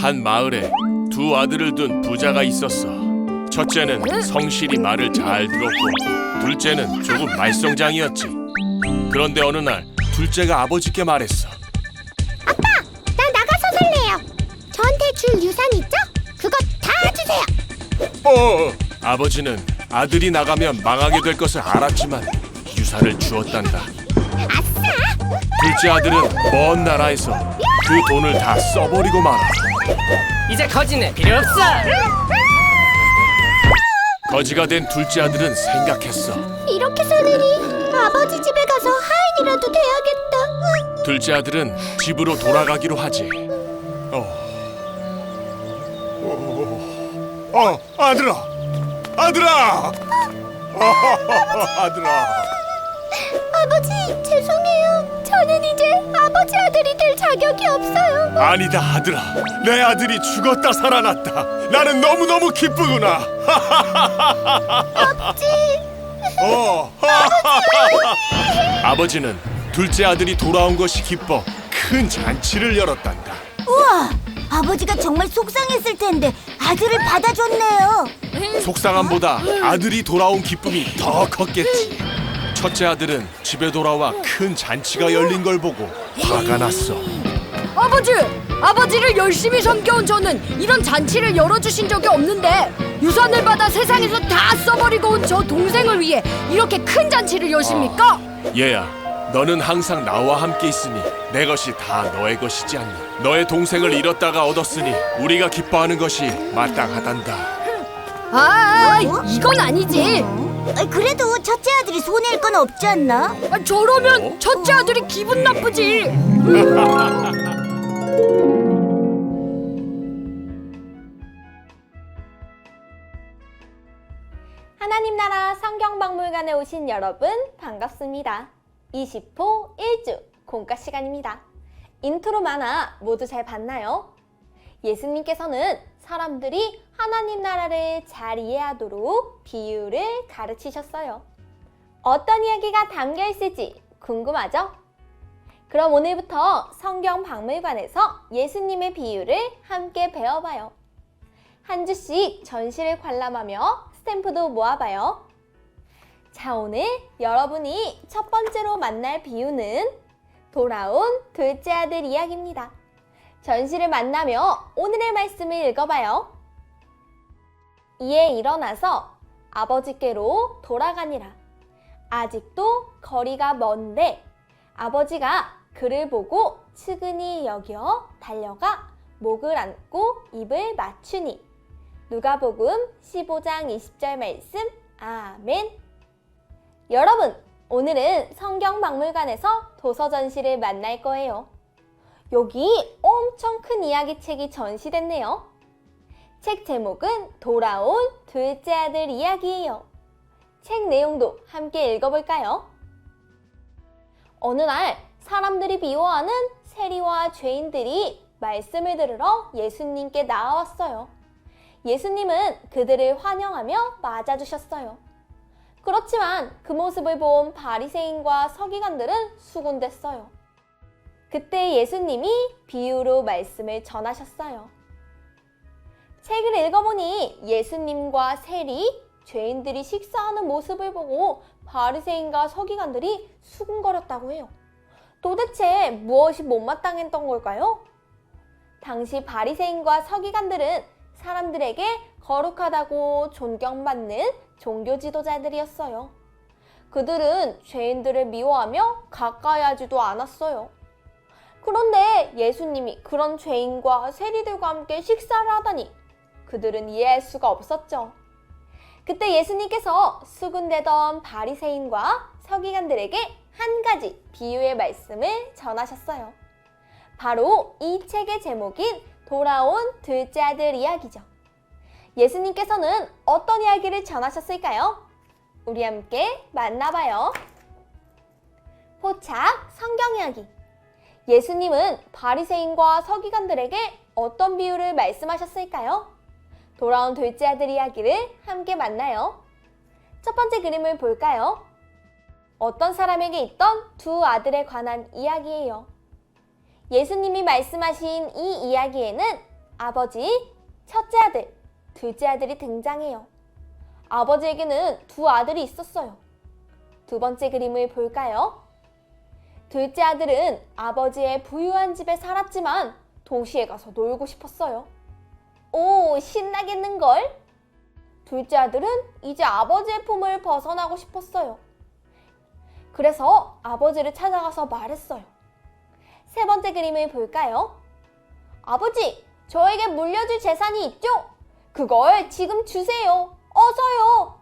한 마을에 두 아들을 둔 부자가 있었어. 첫째는 성실히 말을 잘 들었고 둘째는 조금 말썽장이었지. 그런데 어느 날 둘째가 아버지께 말했어. 아빠, 나 나가서 살래요. 저한테 줄 유산 있죠? 그거 다 주세요. 아버지는 아들이 나가면 망하게 될 것을 알았지만 유산을 주었단다. 아싸! 둘째 아들은 먼 나라에서 그 돈을 다 써버리고 말아. 이제 거지는 필요 없어. 거지가 된 둘째 아들은 생각했어. 이렇게 사느니 아버지 집에 가서 하인이라도 돼야겠다. 둘째 아들은 집으로 돌아가기로 하지. 아들아! 아들아! 아들아! 아버지, 죄송해요. 저는 이제 아버지 아들이 될 자격이 없어요. 아니다 아들아, 내 아들이 죽었다 살아났다. 나는 너무너무 기쁘구나. 아버지. 아버지는 둘째 아들이 돌아온 것이 기뻐 큰 잔치를 열었단다. 우와! 아버지가 정말 속상했을 텐데 아들을 받아줬네요. 속상함보다 아들이 돌아온 기쁨이 더 컸겠지. 첫째 아들은 집에 돌아와 큰 잔치가 열린 걸 보고 화가 났어. 아버지를 열심히 섬겨온 저는 이런 잔치를 열어주신 적이 없는데 유산을 받아 세상에서 다 써버리고 온 저 동생을 위해 이렇게 큰 잔치를 여십니까? 얘야, 너는 항상 나와 함께 있으니 내 것이 다 너의 것이지 않니? 너의 동생을 잃었다가 얻었으니 우리가 기뻐하는 것이 마땅하단다. 이건 아니지. 그래도 첫째 아들이 손해일 건 없지 않나? 저러면 첫째 아들이 기분 나쁘지. 하나님 나라 성경박물관에 오신 여러분 반갑습니다. 20호 1주 공과 시간입니다. 인트로 만화 모두 잘 봤나요? 예수님께서는 사람들이 하나님 나라를 잘 이해하도록 비유를 가르치셨어요. 어떤 이야기가 담겨 있을지 궁금하죠? 그럼 오늘부터 성경박물관에서 예수님의 비유를 함께 배워봐요. 한 주씩 전시를 관람하며 스탬프도 모아봐요. 자, 오늘 여러분이 첫 번째로 만날 비유는 돌아온 둘째 아들 이야기입니다. 전시를 만나며 오늘의 말씀을 읽어봐요. 이에 일어나서 아버지께로 돌아가니라. 아직도 거리가 먼데 아버지가 그를 보고 측은히 여겨 달려가 목을 안고 입을 맞추니. 누가복음 15장 20절 말씀. 아멘. 여러분, 오늘은 성경박물관에서 도서전시를 만날 거예요. 여기 엄청 큰 이야기책이 전시됐네요. 책 제목은 돌아온 둘째 아들 이야기예요. 책 내용도 함께 읽어볼까요? 어느 날 사람들이 미워하는 세리와 죄인들이 말씀을 들으러 예수님께 나와왔어요. 예수님은 그들을 환영하며 맞아주셨어요. 그렇지만 그 모습을 본 바리새인과 서기관들은 수군댔어요. 그때 예수님이 비유로 말씀을 전하셨어요. 책을 읽어보니 예수님과 세리, 죄인들이 식사하는 모습을 보고 바리새인과 서기관들이 수군거렸다고 해요. 도대체 무엇이 못마땅했던 걸까요? 당시 바리새인과 서기관들은 사람들에게 거룩하다고 존경받는 종교 지도자들이었어요. 그들은 죄인들을 미워하며 가까이 하지도 않았어요. 그런데 예수님이 그런 죄인과 세리들과 함께 식사를 하다니 그들은 이해할 수가 없었죠. 그때 예수님께서 수군대던 바리새인과 서기관들에게 한 가지 비유의 말씀을 전하셨어요. 바로 이 책의 제목인 돌아온 둘째 아들 이야기죠. 예수님께서는 어떤 이야기를 전하셨을까요? 우리 함께 만나봐요. 포착 성경 이야기. 예수님은 바리새인과 서기관들에게 어떤 비유를 말씀하셨을까요? 돌아온 둘째 아들 이야기를 함께 만나요. 첫 번째 그림을 볼까요? 어떤 사람에게 있던 두 아들에 관한 이야기예요. 예수님이 말씀하신 이 이야기에는 아버지, 첫째 아들, 둘째 아들이 등장해요. 아버지에게는 두 아들이 있었어요. 두 번째 그림을 볼까요? 둘째 아들은 아버지의 부유한 집에 살았지만 도시에 가서 놀고 싶었어요. 오, 신나겠는걸? 둘째 아들은 이제 아버지의 품을 벗어나고 싶었어요. 그래서 아버지를 찾아가서 말했어요. 세 번째 그림을 볼까요? 아버지, 저에게 물려줄 재산이 있죠? 그걸 지금 주세요. 어서요.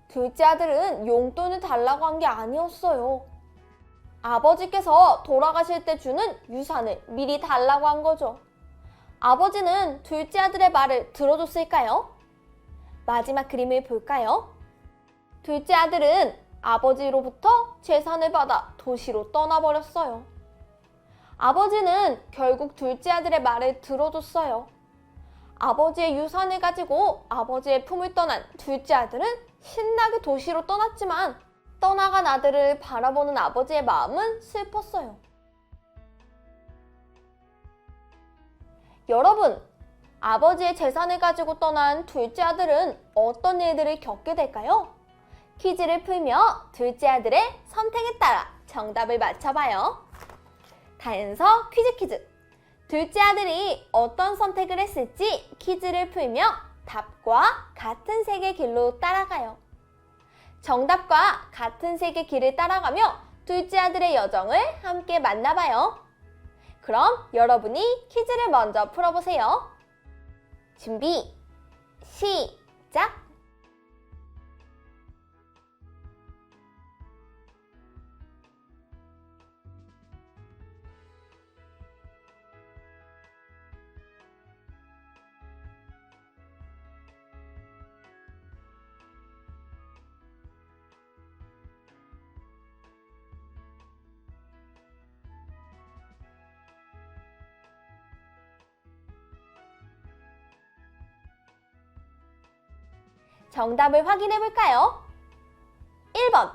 둘째 아들은 용돈을 달라고 한 게 아니었어요. 아버지께서 돌아가실 때 주는 유산을 미리 달라고 한 거죠. 아버지는 둘째 아들의 말을 들어줬을까요? 마지막 그림을 볼까요? 둘째 아들은 아버지로부터 재산을 받아 도시로 떠나버렸어요. 아버지는 결국 둘째 아들의 말을 들어줬어요. 아버지의 유산을 가지고 아버지의 품을 떠난 둘째 아들은 신나게 도시로 떠났지만 떠나간 아들을 바라보는 아버지의 마음은 슬펐어요. 여러분, 아버지의 재산을 가지고 떠난 둘째 아들은 어떤 일들을 겪게 될까요? 퀴즈를 풀며 둘째 아들의 선택에 따라 정답을 맞춰봐요. 다연서 퀴즈. 둘째 아들이 어떤 선택을 했을지 퀴즈를 풀며 답과 같은 색의 길로 따라가요. 정답과 같은 색의 길을 따라가며 둘째 아들의 여정을 함께 만나봐요. 그럼 여러분이 퀴즈를 먼저 풀어보세요. 준비, 시작! 정답을 확인해 볼까요? 1번,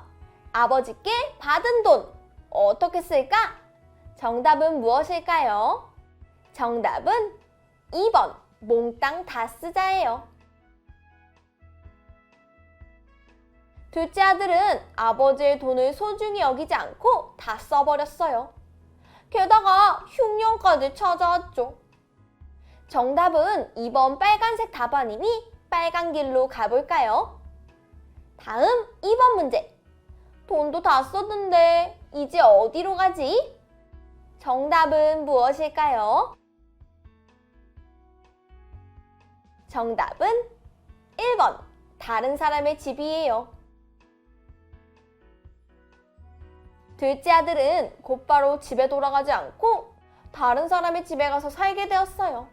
아버지께 받은 돈. 어떻게 쓸까? 정답은 무엇일까요? 정답은 2번, 몽땅 다 쓰자예요. 둘째 아들은 아버지의 돈을 소중히 여기지 않고 다 써버렸어요. 게다가 흉년까지 찾아왔죠. 정답은 2번 빨간색 답안이니 빨간 길로 가볼까요? 다음 2번 문제. 돈도 다 썼는데 이제 어디로 가지? 정답은 무엇일까요? 정답은 1번, 다른 사람의 집이에요. 둘째 아들은 곧바로 집에 돌아가지 않고 다른 사람의 집에 가서 살게 되었어요.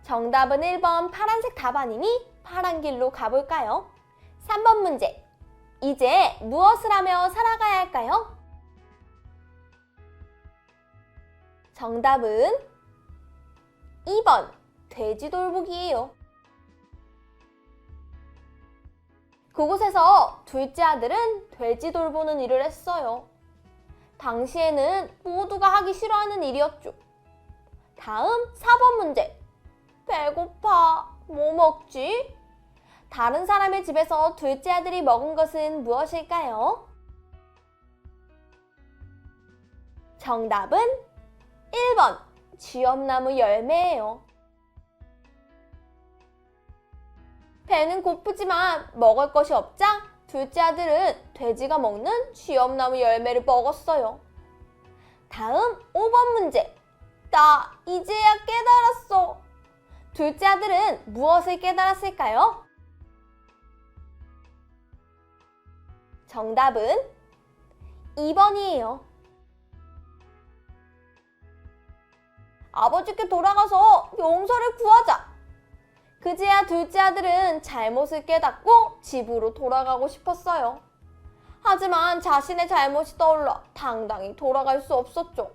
정답은 1번 파란색 답안이니 파란 길로 가볼까요? 3번 문제. 이제 무엇을 하며 살아가야 할까요? 정답은 2번 돼지 돌보기예요. 그곳에서 둘째 아들은 돼지 돌보는 일을 했어요. 당시에는 모두가 하기 싫어하는 일이었죠. 다음 4번 문제. 배고파. 뭐 먹지? 다른 사람의 집에서 둘째 아들이 먹은 것은 무엇일까요? 정답은 1번 쥐엄나무 열매예요. 배는 고프지만 먹을 것이 없자 둘째 아들은 돼지가 먹는 쥐엄나무 열매를 먹었어요. 다음 5번 문제. 나 이제야 깨달았어. 둘째 아들은 무엇을 깨달았을까요? 정답은 2번이에요. 아버지께 돌아가서 용서를 구하자. 그제야 둘째 아들은 잘못을 깨닫고 집으로 돌아가고 싶었어요. 하지만 자신의 잘못이 떠올라 당당히 돌아갈 수 없었죠.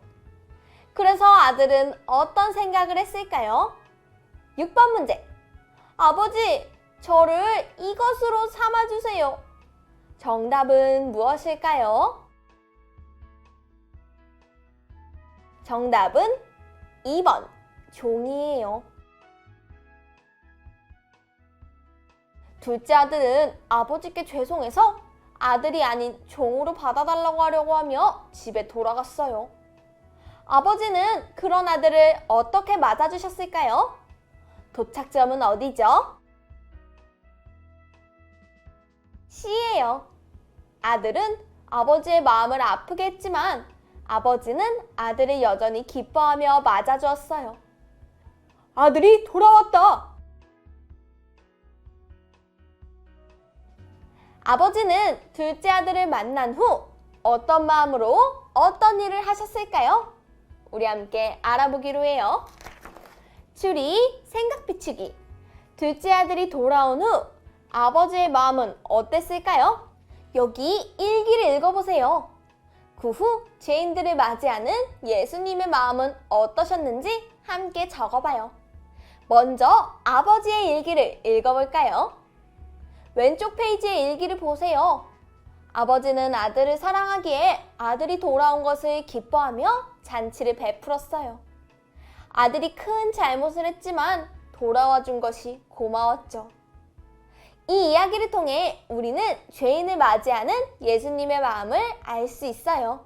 그래서 아들은 어떤 생각을 했을까요? 6번 문제. 아버지, 저를 이것으로 삼아주세요. 정답은 무엇일까요? 정답은 2번 종이에요. 둘째 아들은 아버지께 죄송해서 아들이 아닌 종으로 받아달라고 하려고 하며 집에 돌아갔어요. 아버지는 그런 아들을 어떻게 맞아주셨을까요? 도착점은 어디죠? C예요. 아들은 아버지의 마음을 아프게 했지만 아버지는 아들을 여전히 기뻐하며 맞아주었어요. 아들이 돌아왔다! 아버지는 둘째 아들을 만난 후 어떤 마음으로 어떤 일을 하셨을까요? 우리 함께 알아보기로 해요. 추리, 생각 비추기. 둘째 아들이 돌아온 후 아버지의 마음은 어땠을까요? 여기 일기를 읽어보세요. 그 후 죄인들을 맞이하는 예수님의 마음은 어떠셨는지 함께 적어봐요. 먼저 아버지의 일기를 읽어볼까요? 왼쪽 페이지의 일기를 보세요. 아버지는 아들을 사랑하기에 아들이 돌아온 것을 기뻐하며 잔치를 베풀었어요. 아들이 큰 잘못을 했지만 돌아와 준 것이 고마웠죠. 이 이야기를 통해 우리는 죄인을 맞이하는 예수님의 마음을 알 수 있어요.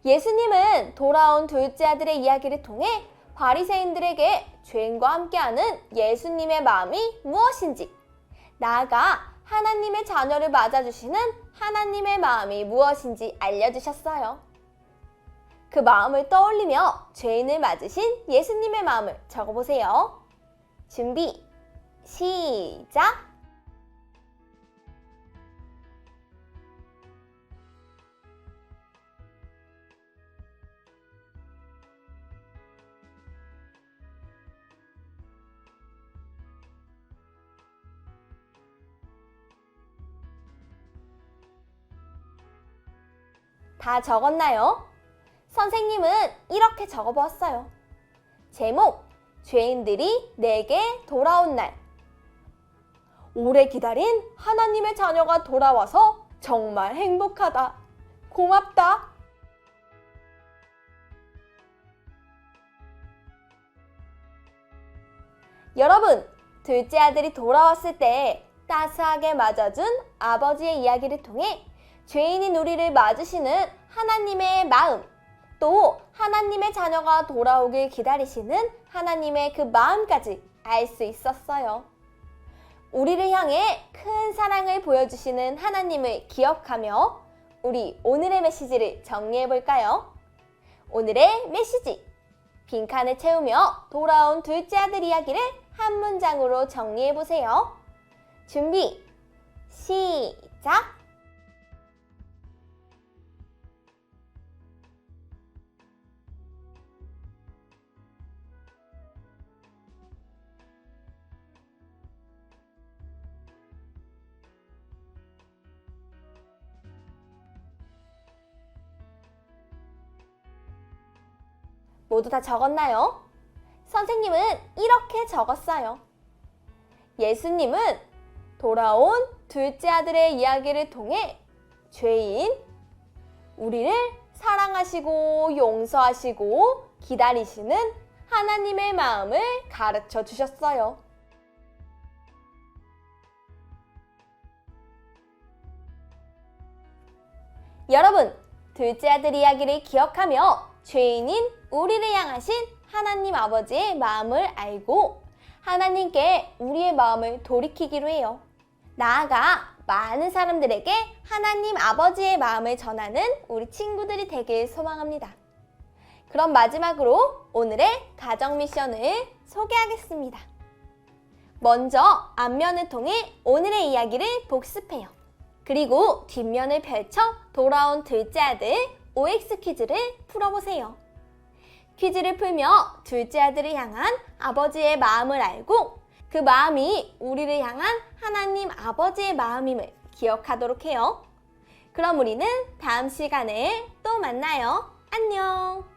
예수님은 돌아온 둘째 아들의 이야기를 통해 바리새인들에게 죄인과 함께하는 예수님의 마음이 무엇인지, 나아가 하나님의 자녀를 맞아주시는 하나님의 마음이 무엇인지 알려주셨어요. 그 마음을 떠올리며 죄인을 맞으신 예수님의 마음을 적어보세요. 준비, 시작! 다 적었나요? 선생님은 이렇게 적어보았어요. 제목, 죄인들이 내게 돌아온 날. 오래 기다린 하나님의 자녀가 돌아와서 정말 행복하다. 고맙다. 여러분, 둘째 아들이 돌아왔을 때 따스하게 맞아준 아버지의 이야기를 통해 죄인인 우리를 맞으시는 하나님의 마음, 또 하나님의 자녀가 돌아오길 기다리시는 하나님의 그 마음까지 알 수 있었어요. 우리를 향해 큰 사랑을 보여주시는 하나님을 기억하며 우리 오늘의 메시지를 정리해 볼까요? 오늘의 메시지, 빈칸을 채우며 돌아온 둘째 아들 이야기를 한 문장으로 정리해 보세요. 준비, 시작! 모두 다 적었나요? 선생님은 이렇게 적었어요. 예수님은 돌아온 둘째 아들의 이야기를 통해 죄인, 우리를 사랑하시고 용서하시고 기다리시는 하나님의 마음을 가르쳐 주셨어요. 여러분, 둘째 아들 이야기를 기억하며 죄인인 우리를 향하신 하나님 아버지의 마음을 알고 하나님께 우리의 마음을 돌이키기로 해요. 나아가 많은 사람들에게 하나님 아버지의 마음을 전하는 우리 친구들이 되길 소망합니다. 그럼 마지막으로 오늘의 가정 미션을 소개하겠습니다. 먼저 앞면을 통해 오늘의 이야기를 복습해요. 그리고 뒷면을 펼쳐 돌아온 둘째 아들 OX 퀴즈를 풀어보세요. 퀴즈를 풀며 둘째 아들을 향한 아버지의 마음을 알고 그 마음이 우리를 향한 하나님 아버지의 마음임을 기억하도록 해요. 그럼 우리는 다음 시간에 또 만나요. 안녕!